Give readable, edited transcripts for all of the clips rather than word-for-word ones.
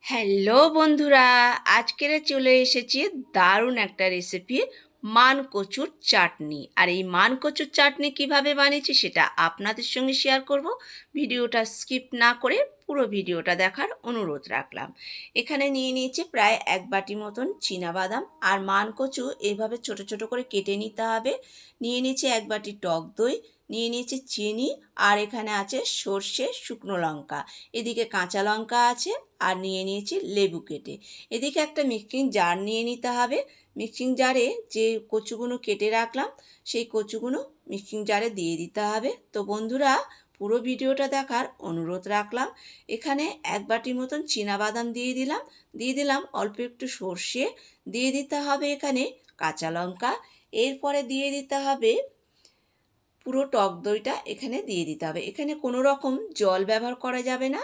Hello বন্ধুরা, আজকের চলে এসেছি দারুণ একটা রেসিপি মান কচুর চাটনি। আর এই মান কচুর চাটনি কিভাবে বানিয়েছি সেটা আপনাদের সঙ্গে শেয়ার করব। ভিডিওটা স্কিপ না করে পুরো ভিডিওটা দেখার অনুরোধ রাখলাম। এখানে নিয়ে নিয়েছি প্রায় 1 বাটি মতন চীনাবাদাম আর মান কচু এইভাবে ছোট ছোট করে কেটে নিতে হবে। নিয়ে নিয়েছি 1 বাটি টক দই, নিয়ে নিয়েছি চিনি, আর এখানে আছে সর্ষে, শুকনো লঙ্কা, এদিকে কাঁচা লঙ্কা আছে, আর নিয়ে নিয়েছি লেবু কেটে। এদিকে একটা মিক্সিং জার নিয়ে নিতে হবে। মিক্সিং জারে যে কচুগুলো কেটে রাখলাম সেই কচুগুলো মিক্সিং জারে দিয়ে দিতে হবে। তো বন্ধুরা, পুরো ভিডিওটা দেখার অনুরোধ রাখলাম। এখানে 1 বাটি মতন চীনাবাদাম দিয়ে দিলাম অল্প একটু সর্ষে, দিয়ে দিতে হবে এখানে কাঁচা লঙ্কা, এরপরে দিয়ে দিতে হবে পুরো টক দইটা এখানে দিয়ে দিতে হবে। এখানে কোনো রকম জল ব্যবহার করা যাবে না,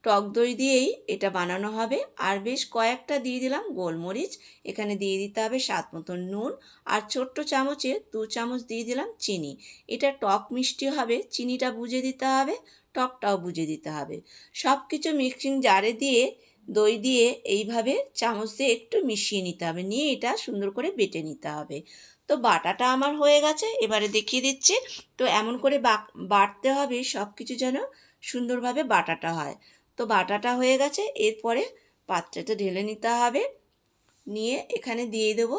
টক দই দিয়েই এটা বানানো হবে। আর বেশ কয়েকটা দিয়ে দিলাম গোলমরিচ, এখানে দিয়ে দিতে হবে স্বাদ মতন নুন, আর ছোট্ট চামচে 2 চামচ দিয়ে দিলাম চিনি। এটা টক মিষ্টি হবে, চিনিটা বুঝে দিতে হবে, টকটাও বুঝে দিতে হবে। সব কিছু মিক্সিং জারে দিয়ে দই দিয়ে এইভাবে চামচ দিয়ে একটু মিশিয়ে নিতে হবে, নিয়ে এটা সুন্দর করে বেটে নিতে হবে। তো বাটাটা আমার হয়ে গেছে, এবারে দেখিয়ে দিচ্ছি। তো এমন করে বাটতে হবে সব কিছু যেন সুন্দরভাবে বাটাটা হয়। তো বাটাটা হয়ে গেছে, এরপরে পাত্রতে ঢেলে নিতে হবে। নিয়ে এখানে দিয়ে দেবো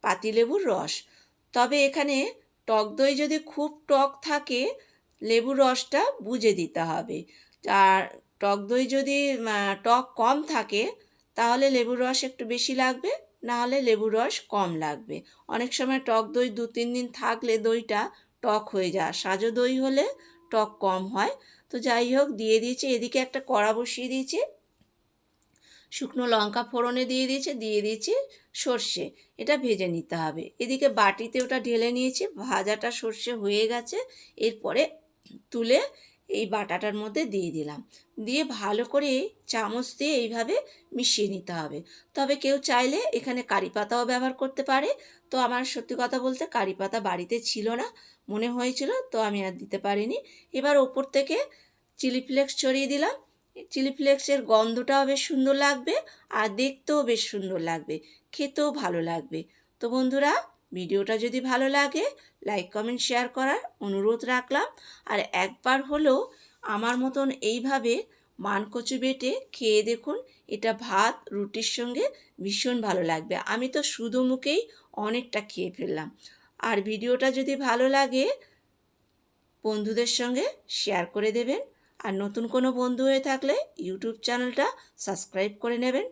পাতিলেবুর রস। তবে এখানে টক দই যদি খুব টক থাকে লেবুর রসটা বুঝে দিতে হবে। আর টক দই যদি টক কম থাকে তাহলে লেবুর রস একটু বেশি লাগবে, না হলে লেবুর রস কম লাগবে। অনেক সময় টক দই 2-3 দিন থাকলে দইটা টক হয়ে যায়, সাজো দই হলে টক কম হয়। তো যাই হোক, দিয়ে দিয়েছি। এদিকে একটা কড়া বসিয়ে দিয়েছি, শুকনো লঙ্কা ফোড়নে দিয়ে দিয়েছি সর্ষে, এটা ভেজে নিতে হবে। এদিকে বাটিতে ওটা ঢেলে নিয়েছি, ভাজাটা সর্ষে হয়ে গেছে। এরপরে তুলে এই বাটাটার মধ্যে দিয়ে দিলাম, দিয়ে ভালো করে চামচ দিয়ে এইভাবে মিশিয়ে নিতে হবে। তবে কেউ চাইলে এখানে কারি পাতাও ব্যবহার করতে পারে। তো আমার সত্যি কথা বলতে কারি পাতা বাড়িতে ছিল না, মনে হয়েছিল, তো আমি আর দিতে পারিনি। এবার ওপর থেকে চিলি ফ্লেক্স ছড়িয়ে দিলাম। চিলি ফ্লেক্সের গন্ধটাও বেশ সুন্দর লাগবে, আর দেখতেও বেশ সুন্দর লাগবে, খেতেও ভালো লাগবে। তো বন্ধুরা, ভিডিওটা যদি ভালো লাগে লাইক কমেন্ট শেয়ার করার অনুরোধ রাখলাম। আর একবার হলেও আমার মতন এইভাবে মানকচু বেটে খেয়ে দেখুন, এটা ভাত রুটির সঙ্গে ভীষণ ভালো লাগবে। আমি তো শুধু মুখেই অনেকটা খেয়ে ফেললাম। আর ভিডিওটা যদি ভালো লাগে বন্ধুদের সঙ্গে শেয়ার করে দেবেন। আর নতুন কোনো বন্ধু হয়ে থাকলে ইউটিউব চ্যানেলটা সাবস্ক্রাইব করে নেবেন।